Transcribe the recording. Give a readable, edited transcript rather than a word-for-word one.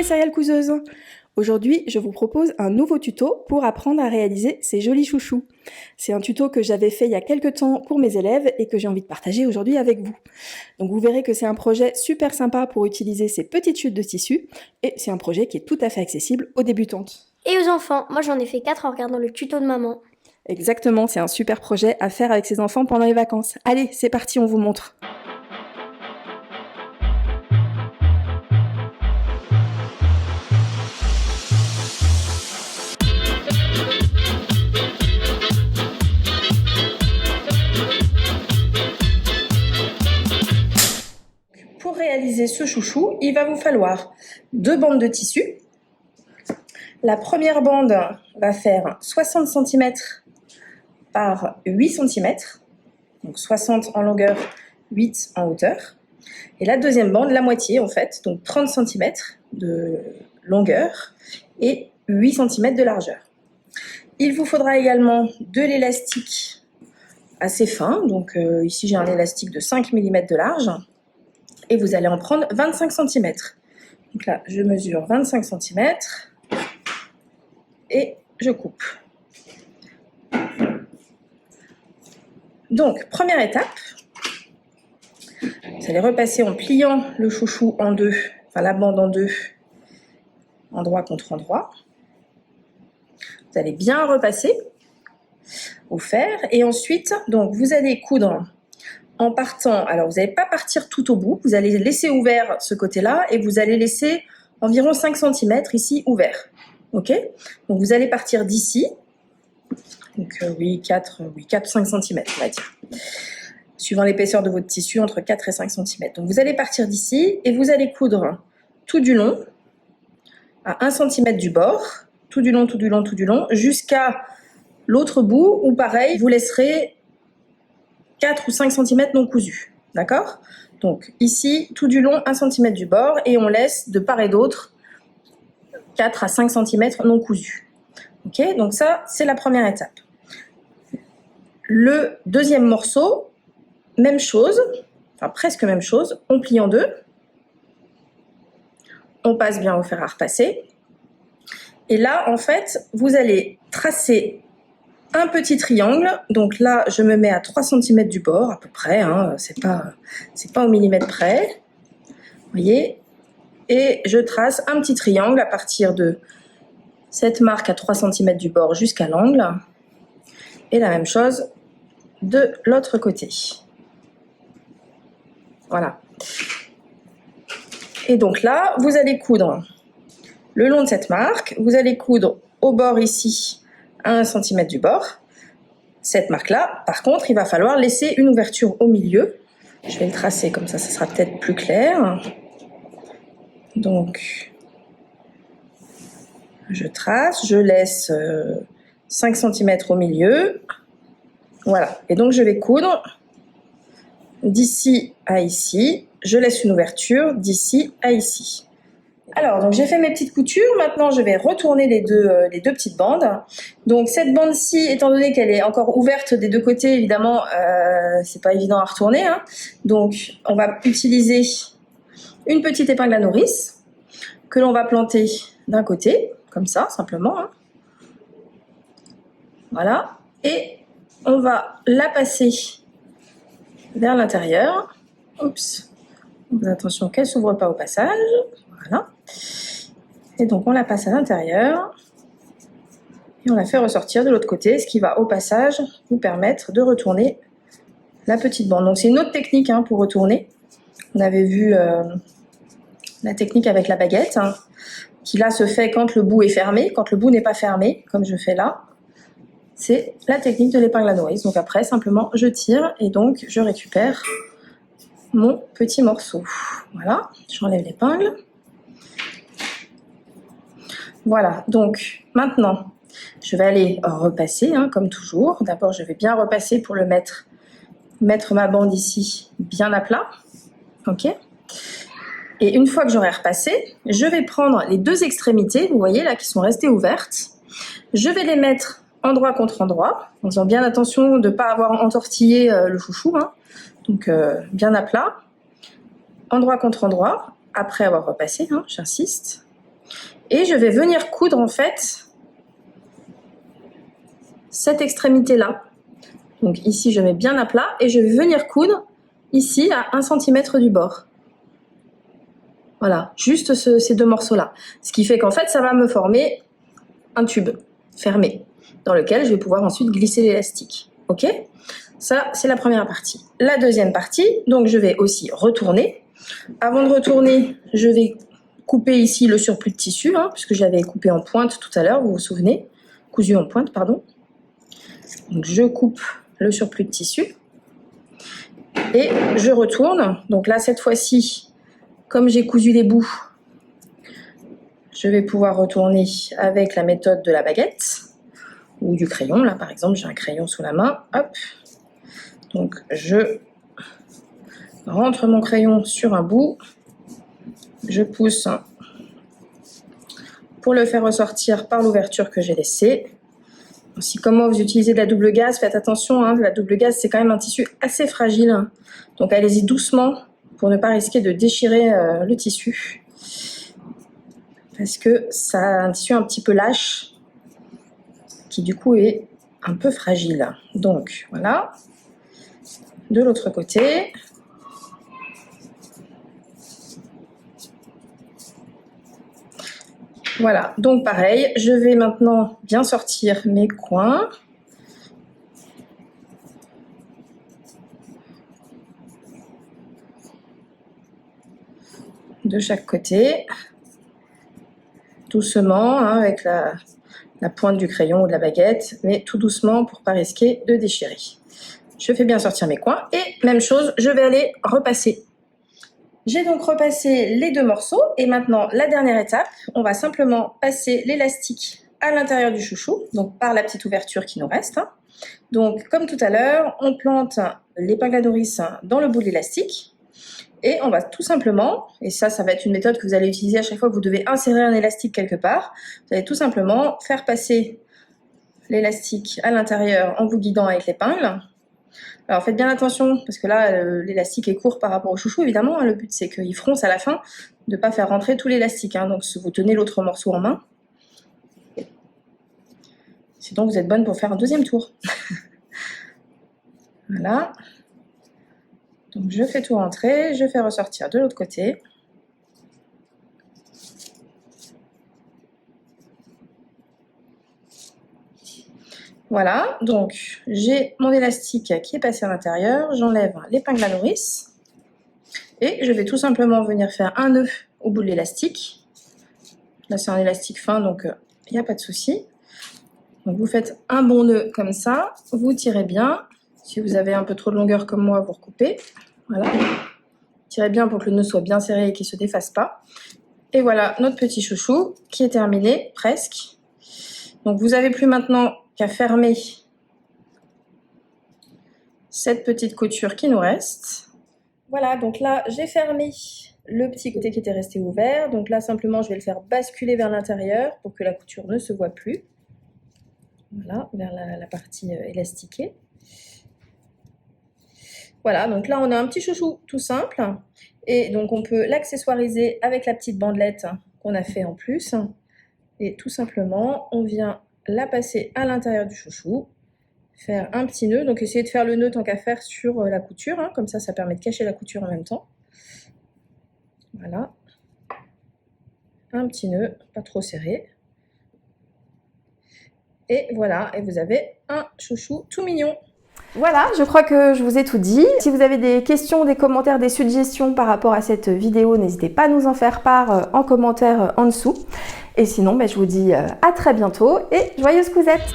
les serial couseuses! Aujourd'hui, je vous propose un nouveau tuto pour apprendre à réaliser ces jolis chouchous. C'est un tuto que j'avais fait il y a quelques temps pour mes élèves et que j'ai envie de partager aujourd'hui avec vous. Donc vous verrez que c'est un projet super sympa pour utiliser ces petites chutes de tissu et c'est un projet qui est tout à fait accessible aux débutantes. Et aux enfants, moi j'en ai fait 4 en regardant le tuto de maman. Exactement, c'est un super projet à faire avec ses enfants pendant les vacances. Allez, c'est parti, on vous montre. Pour réaliser ce chouchou, il va vous falloir 2 bandes de tissu. La première bande va faire 60 cm par 8 cm, donc 60 en longueur, 8 en hauteur. Et la deuxième bande, la moitié en fait, donc 30 cm de longueur et 8 cm de largeur. Il vous faudra également de l'élastique assez fin, donc ici j'ai un élastique de 5 mm de large. Et vous allez en prendre 25 cm. Donc là, je mesure 25 cm et je coupe. Donc, première étape, vous allez repasser en pliant le chouchou en deux, enfin la bande en deux, endroit contre endroit. Vous allez bien repasser au fer et ensuite, donc vous allez coudre en partant, alors vous n'allez pas partir tout au bout, vous allez laisser ouvert ce côté-là et vous allez laisser environ 5 cm ici ouvert. Ok? Donc vous allez partir d'ici, donc 4-5 cm on va dire, suivant l'épaisseur de votre tissu, entre 4 et 5 cm. Donc vous allez partir d'ici et vous allez coudre tout du long, à 1 cm du bord, tout du long, jusqu'à l'autre bout où pareil, vous laisserez 4 ou 5 cm non cousus, d'accord? Donc ici, tout du long, 1 cm du bord, et on laisse de part et d'autre 4 à 5 cm non cousus. Ok, donc ça, c'est la première étape. Le deuxième morceau, même chose, enfin presque même chose, on plie en deux, on passe bien au fer à repasser, et là, en fait, vous allez tracer un petit triangle, donc là je me mets à 3 cm du bord à peu près, hein, c'est pas au millimètre près, vous voyez, et je trace un petit triangle à partir de cette marque à 3 cm du bord jusqu'à l'angle, et la même chose de l'autre côté. Voilà. Et donc là, vous allez coudre le long de cette marque, vous allez coudre au bord ici, à 1 cm du bord. Cette marque-là, par contre, il va falloir laisser une ouverture au milieu. Je vais le tracer comme ça sera peut-être plus clair. Donc, je trace, je laisse 5 cm au milieu. Voilà, et donc je vais coudre d'ici à ici. Je laisse une ouverture d'ici à ici. Alors, donc j'ai fait mes petites coutures, maintenant je vais retourner les deux petites bandes. Donc cette bande-ci, étant donné qu'elle est encore ouverte des deux côtés, évidemment, c'est pas évident à retourner, hein. Donc on va utiliser une petite épingle à nourrice, que l'on va planter d'un côté, comme ça, simplement, hein. Voilà, et on va la passer vers l'intérieur. Oups, attention qu'elle ne s'ouvre pas au passage, voilà. Et donc on la passe à l'intérieur et on la fait ressortir de l'autre côté, ce qui va au passage vous permettre de retourner la petite bande. Donc c'est une autre technique, hein, pour retourner. On avait vu la technique avec la baguette, hein, qui là se fait quand le bout est fermé. Quand le bout n'est pas fermé, comme je fais là, c'est la technique de l'épingle à nourrice. Donc après, simplement je tire et donc je récupère mon petit morceau. Voilà, j'enlève l'épingle. Voilà, donc maintenant, je vais aller repasser, hein, comme toujours. D'abord, je vais bien repasser pour le mettre ma bande ici bien à plat. Ok. Et une fois que j'aurai repassé, je vais prendre les deux extrémités, vous voyez là, qui sont restées ouvertes. Je vais les mettre endroit contre endroit, en faisant bien attention de ne pas avoir entortillé le chouchou, hein. Donc bien à plat, endroit contre endroit, après avoir repassé, hein, j'insiste. Et je vais venir coudre en fait cette extrémité-là. Donc ici, je mets bien à plat et je vais venir coudre ici à 1 cm du bord. Voilà, juste ces 2 morceaux-là. Ce qui fait qu'en fait, ça va me former un tube fermé dans lequel je vais pouvoir ensuite glisser l'élastique. Ok? Ça, c'est la première partie. La deuxième partie, donc je vais aussi retourner. Avant de retourner, je vais couper ici le surplus de tissu, puisque j'avais coupé en pointe tout à l'heure, vous vous souvenez? Cousu en pointe, pardon. Donc je coupe le surplus de tissu et je retourne. Donc là, cette fois-ci, comme j'ai cousu les bouts, je vais pouvoir retourner avec la méthode de la baguette ou du crayon. Là, par exemple, j'ai un crayon sous la main. Hop. Donc, je rentre mon crayon sur un bout. Je pousse pour le faire ressortir par l'ouverture que j'ai laissée. Si comment vous utilisez de la double gaze, faites attention. La double gaze, c'est quand même un tissu assez fragile. Donc, allez-y doucement pour ne pas risquer de déchirer le tissu. Parce que ça a un tissu un petit peu lâche qui du coup est un peu fragile. Donc voilà, de l'autre côté. Voilà, donc pareil, je vais maintenant bien sortir mes coins. De chaque côté. Doucement, avec la pointe du crayon ou de la baguette, mais tout doucement pour ne pas risquer de déchirer. Je fais bien sortir mes coins et même chose, je vais aller repasser. J'ai donc repassé les 2 morceaux et maintenant la dernière étape, on va simplement passer l'élastique à l'intérieur du chouchou, donc par la petite ouverture qui nous reste. Donc comme tout à l'heure, on plante l'épingle à nourrice dans le bout de l'élastique. Et on va tout simplement, et ça va être une méthode que vous allez utiliser à chaque fois que vous devez insérer un élastique quelque part, vous allez tout simplement faire passer l'élastique à l'intérieur en vous guidant avec l'épingle. Alors faites bien attention, parce que là, l'élastique est court par rapport au chouchou, évidemment. Le but, c'est qu'il fronce à la fin, de ne pas faire rentrer tout l'élastique. Donc si vous tenez l'autre morceau en main, sinon vous êtes bonne pour faire un deuxième tour. Voilà. Donc je fais tout rentrer, je fais ressortir de l'autre côté. Voilà, donc j'ai mon élastique qui est passé à l'intérieur, j'enlève l'épingle à nourrice et je vais tout simplement venir faire un nœud au bout de l'élastique. Là c'est un élastique fin donc il n'y a pas de souci. Donc vous faites un bon nœud comme ça, vous tirez bien. Si vous avez un peu trop de longueur comme moi, vous recoupez. Voilà. Tirez bien pour que le nœud soit bien serré et qu'il ne se défasse pas. Et voilà notre petit chouchou qui est terminé, presque. Donc vous n'avez plus maintenant qu'à fermer cette petite couture qui nous reste. Voilà, donc là j'ai fermé le petit côté qui était resté ouvert. Donc là simplement je vais le faire basculer vers l'intérieur pour que la couture ne se voit plus. Voilà, vers la partie élastiquée. Voilà, donc là on a un petit chouchou tout simple et donc on peut l'accessoiriser avec la petite bandelette qu'on a fait en plus et tout simplement on vient la passer à l'intérieur du chouchou, faire un petit nœud, donc essayez de faire le nœud tant qu'à faire sur la couture, comme ça permet de cacher la couture en même temps. Voilà, un petit nœud, pas trop serré. Et voilà, et vous avez un chouchou tout mignon. Voilà, je crois que je vous ai tout dit. Si vous avez des questions, des commentaires, des suggestions par rapport à cette vidéo, n'hésitez pas à nous en faire part en commentaire en dessous. Et sinon, je vous dis à très bientôt et joyeuses cousettes!